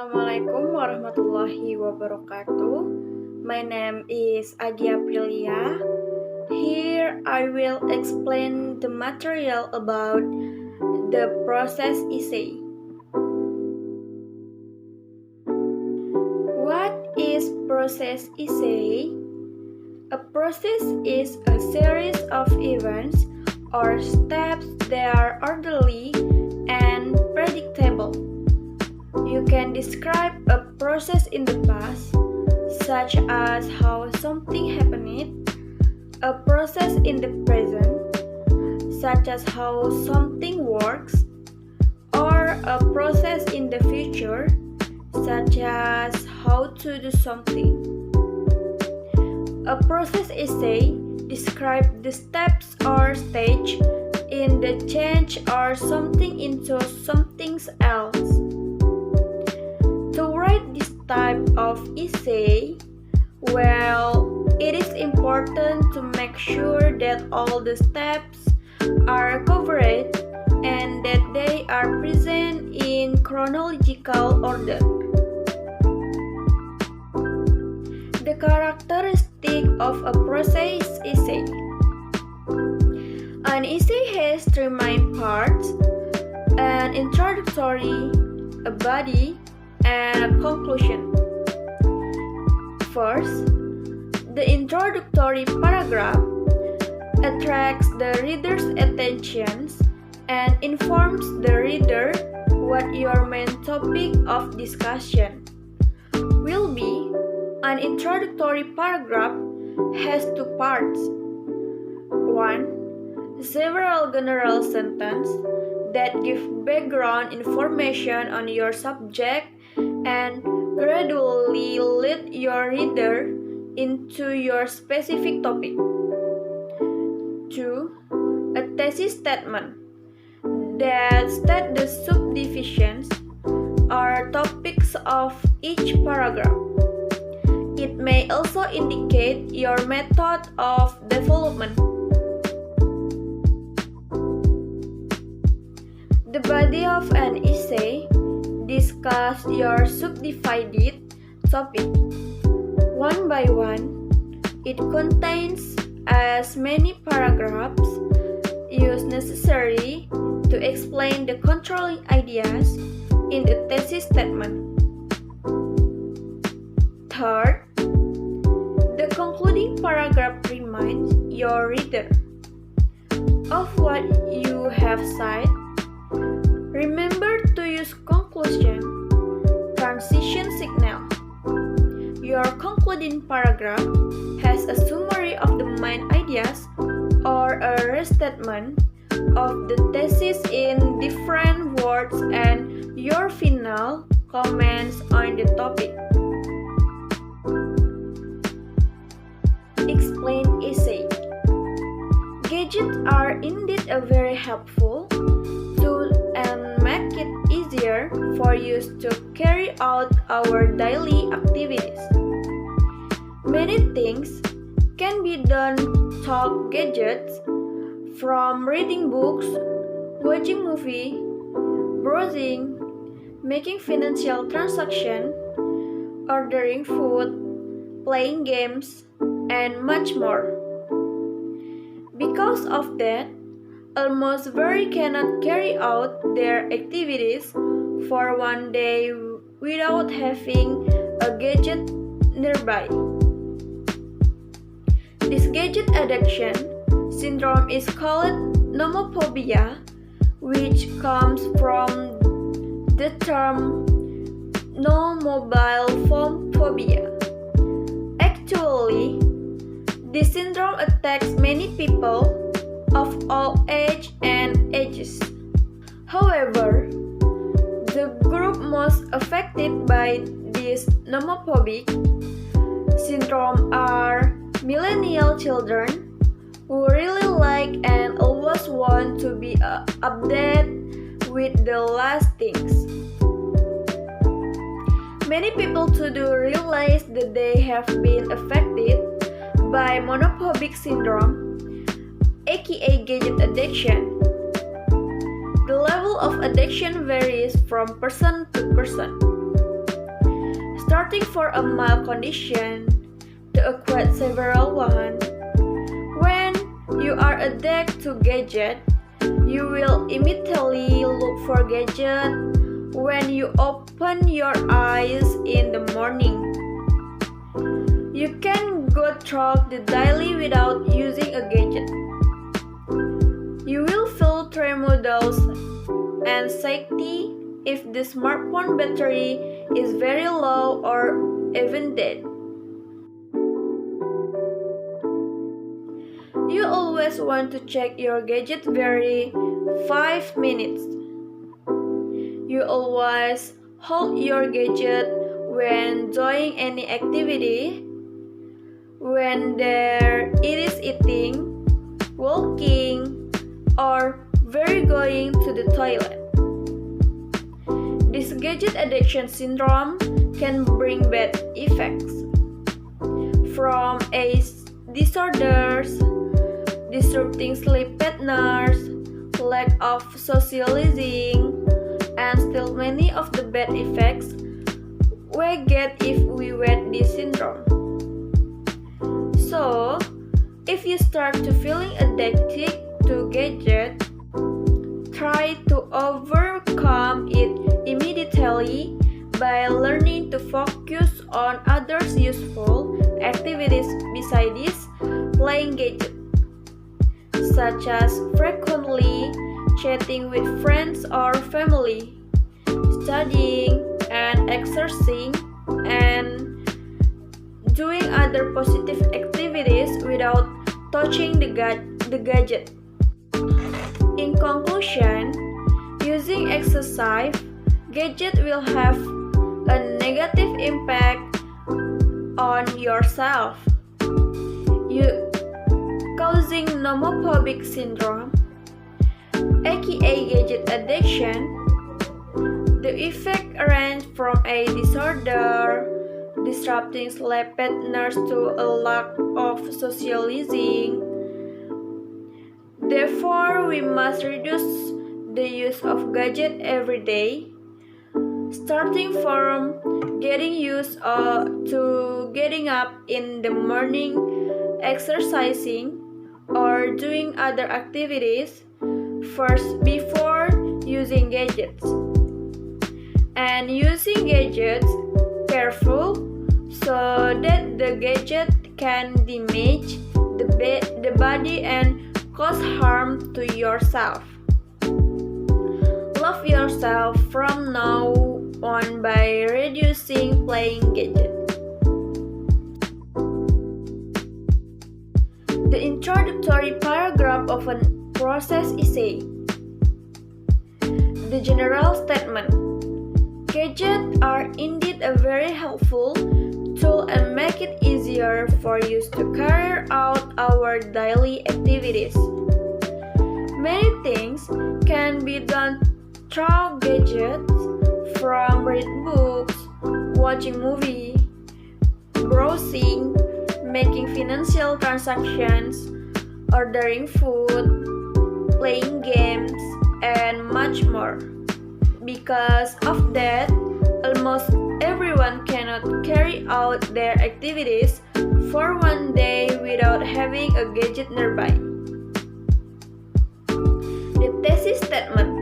Assalamualaikum warahmatullahi wabarakatuh. My name is Agi Aprilia. Here I will explain the material about the process essay. What is process essay? A process is a series of events or steps that are orderly and predictable. You can describe a process in the past, such as how something happened, a process in the present, such as how something works, or a process in the future, such as how to do something. A process essay describes the steps or stage in the change or something into something else. To write this type of essay, it is important to make sure that all the steps are covered and that they are present in chronological order. The characteristic of a process essay. An essay has three main parts: an introductory, a body, and a conclusion. First, the introductory paragraph attracts the reader's attention and informs the reader what your main topic of discussion will be. An introductory paragraph has two parts. One, several general sentences that give background information on your subject and gradually lead your reader into your specific topic. 2. A thesis statement that states the subdivisions or topics of each paragraph. It may also indicate your method of development. The body of an essay discuss your subdivided topic. One by one, it contains as many paragraphs as necessary to explain the controlling ideas in the thesis statement. Third, the concluding paragraph reminds your reader of what you have said. Remember to use conclusion, transition signal. Your concluding paragraph has a summary of the main ideas or a restatement of the thesis in different words and your final comments on the topic. Explain essay. Gadgets are indeed a very helpful tool and make it easier for you to carry out our daily activities. Many things can be done through gadgets, from reading books, watching movies, browsing, making financial transactions, ordering food, playing games, and much more. Because of that, almost very cannot carry out their activities for one day without having a gadget nearby. This gadget addiction syndrome is called nomophobia, which comes from the term no mobile phone phobia. Actually, this syndrome attacks many people of all ages and ages. However, the group most affected by this nomophobic syndrome are millennial children who really like and always want to be updated with the last things. Many people too do realize that they have been affected by monophobic syndrome, aka gadget addiction. The level of addiction varies from person to person. starting for a mild condition to a quite severe one. When you are addicted to gadget, you will immediately look for gadget when you open your eyes in the morning. You can go through the daily without using a gadget. You will feel tremulous and anxiety if the smartphone battery is very low or even dead. You always want to check your gadget every 5 minutes. You always hold your gadget when doing any activity, when there it is eating, walking, or very going to the toilet. This gadget addiction syndrome can bring bad effects from disorders, disrupting sleep patterns, lack of socializing, and still many of the bad effects we get if we get this syndrome. So, if you start to feeling addicted to gadget, try to overcome it immediately by learning to focus on others' useful activities besides playing gadget, such as frequently chatting with friends or family, studying and exercising, and doing other positive activities without touching the gadget. In conclusion, using exercise gadget will have a negative impact on yourself, causing nomophobic syndrome, aka gadget addiction. The effect range from a disorder, disrupting sleep patterns to a lack of socializing. Therefore, we must reduce the use of gadget every day, starting from getting used to getting up in the morning, exercising, or doing other activities first before using gadgets. And using gadgets careful so that the gadget can damage the body and cause harm to yourself. Love yourself from now on by reducing playing gadget. The introductory paragraph of a process essay. The general statement. Gadgets are indeed a very helpful tool and make it easier for us to carry out our daily activities. Many things can be done through gadgets, from reading books, watching movies, browsing, making financial transactions, ordering food, playing games, and much more. Because of that, almost everyone cannot carry out their activities for one day without having a gadget nearby. The thesis statement.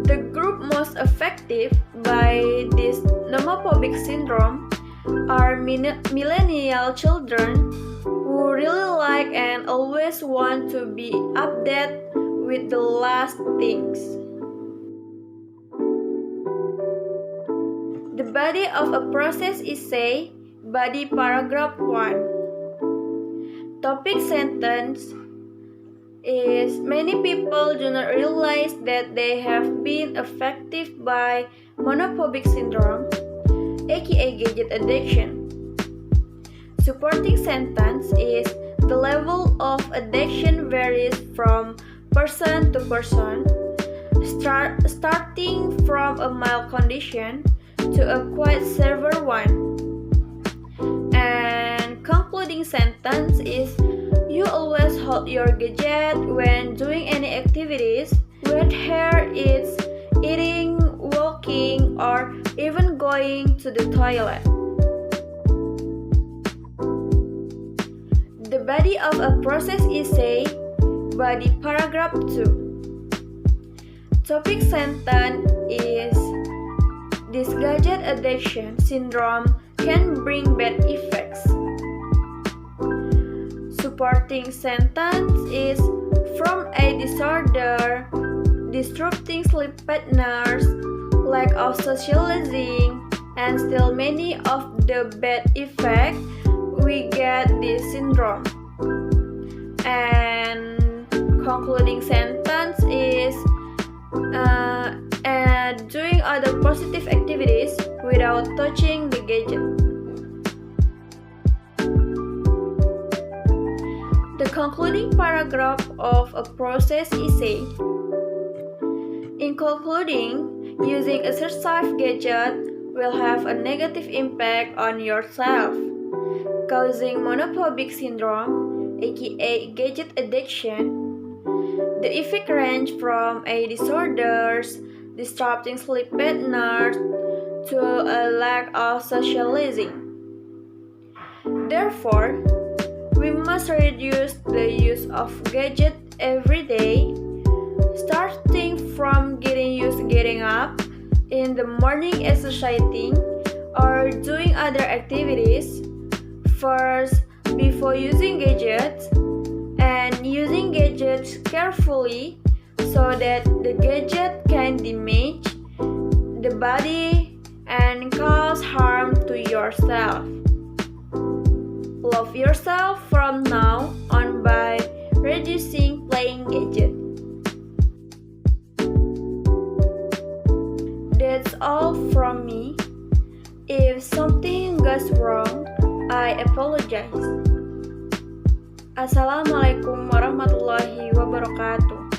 The group most affected by this nomophobic syndrome are millennial children who really like and always want to be updated with the last things. The body of a process essay, body paragraph 1. Topic sentence is many people do not realize that they have been affected by monophobic syndrome, aka gadget addiction. Supporting sentence is the level of addiction varies from person to person, starting from a mild condition to a quite severe one. And concluding sentence is you always hold your gadget when doing any activities, whether it's eating, walking, or even going going to the toilet. The body of a process essay, body paragraph 2. Topic sentence is, this gadget addiction syndrome can bring bad effects. Supporting sentence is, from a disorder, disrupting sleep patterns, lack of socializing, and still many of the bad effects, we get this syndrome. And concluding sentence is, and doing other positive activities without touching the gadget. The concluding paragraph of a process essay. In concluding, using a certain gadget will have a negative impact on yourself, causing monophobic syndrome, aka gadget addiction. The effect range from a disorders, disrupting sleep patterns, to a lack of socializing. Therefore, we must reduce the use of gadgets every day, starting from getting up in the morning, exercising, or doing other activities first before using gadgets, and using gadgets carefully so that the gadget can damage the body and cause harm to yourself. Love yourself from now on by reducing playing gadgets. That's all from me. If something goes wrong, I apologize. Assalamualaikum warahmatullahi wabarakatuh.